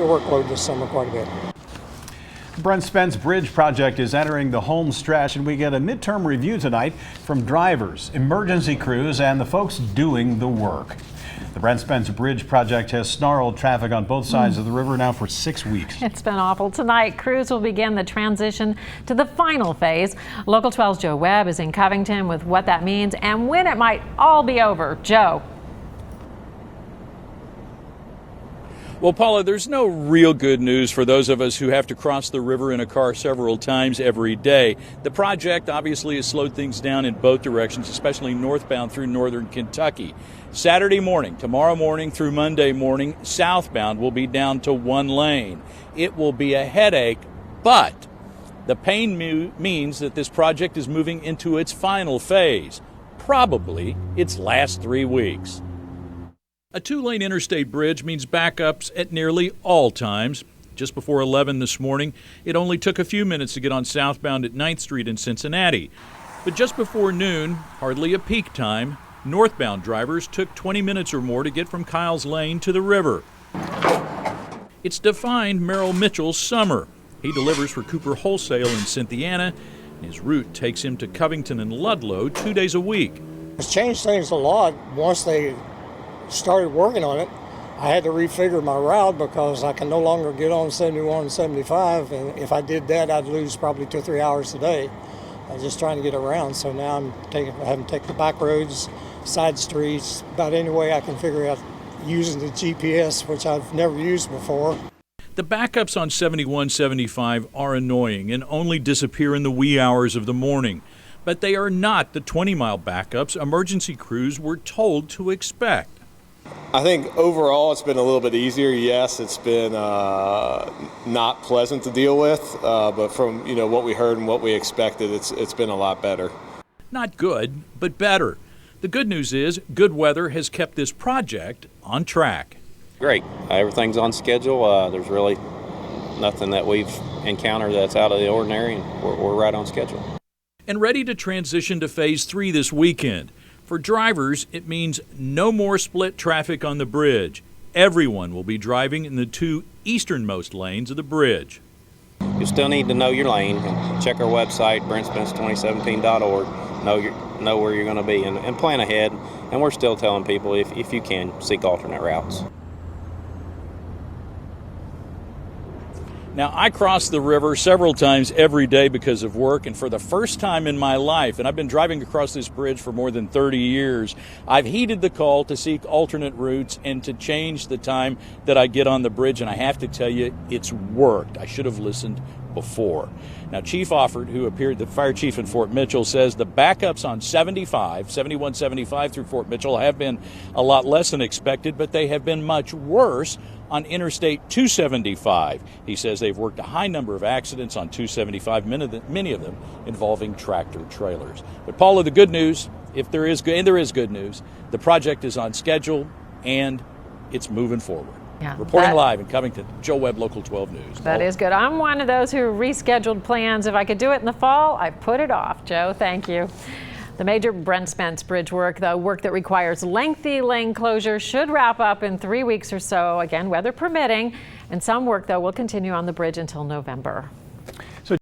the workload this summer quite a bit. Brent Spence Bridge project is entering the home stretch, and we get a midterm review tonight from drivers, emergency crews, and the folks doing the work. The Brent Spence Bridge project has snarled traffic on both sides of the river now for 6 weeks. It's been awful. Tonight, crews will begin the transition to the final phase. Local 12's Joe Webb is in Covington with what that means and when it might all be over. Joe. Well, Paula, there's no real good news for those of us who have to cross the river in a car several times every day. The project obviously has slowed things down in both directions, especially northbound through northern Kentucky. Saturday morning, tomorrow morning through Monday morning, southbound will be down to one lane. It will be a headache, but the pain means that this project is moving into its final phase, probably its last 3 weeks. A two-lane interstate bridge means backups at nearly all times. Just before 11 this morning, it only took a few minutes to get on southbound at 9th Street in Cincinnati. But just before noon, hardly a peak time, northbound drivers took 20 minutes or more to get from Kyle's Lane to the river. It's defined Merrill Mitchell's summer. He delivers for Cooper Wholesale in Cynthiana. His route takes him to Covington and Ludlow 2 days a week. It's changed things a lot once they started working on it. I had to refigure my route because I can no longer get on 71 and 75, and if I did that, I'd lose probably 2 or 3 hours a day. I was just trying to get around, so now I'm having to take the back roads, side streets, about any way I can figure out using the GPS, which I've never used before. The backups on 71, 75 are annoying and only disappear in the wee hours of the morning. But they are not the 20-mile backups emergency crews were told to expect. I think overall it's been a little bit easier. Yes, it's been not pleasant to deal with, but from what we heard and what we expected, it's been a lot better. Not good, but better. The good news is good weather has kept this project on track. Great. Everything's on schedule. There's really nothing that we've encountered that's out of the ordinary, and we're right on schedule. And ready to transition to Phase 3 this weekend. For drivers, it means no more split traffic on the bridge. Everyone will be driving in the 2 easternmost lanes of the bridge. You still need to know your lane. Check our website, brentspence2017.org. Know where you're going to be and plan ahead. And we're still telling people, if you can, seek alternate routes. Now, I cross the river several times every day because of work, and for the first time in my life, and I've been driving across this bridge for more than 30 years, I've heeded the call to seek alternate routes and to change the time that I get on the bridge, and I have to tell you, it's worked. I should have listened before. Now, Chief Offord, who appeared, the fire chief in Fort Mitchell, says the backups on 71, 75 through Fort Mitchell have been a lot less than expected, but they have been much worse on Interstate 275. He says they've worked a high number of accidents on 275, many of them involving tractor trailers. But Paula, the good news, if there is good, and there is good news, the project is on schedule and it's moving forward. Yeah, Reporting live in Covington, Joe Webb, Local 12 News. That is good. I'm one of those who rescheduled plans. If I could do it in the fall, I put it off. Joe, thank you. The major Brent Spence Bridge work, the work that requires lengthy lane closure, should wrap up in 3 weeks or so, again, weather permitting. And some work, though, will continue on the bridge until November.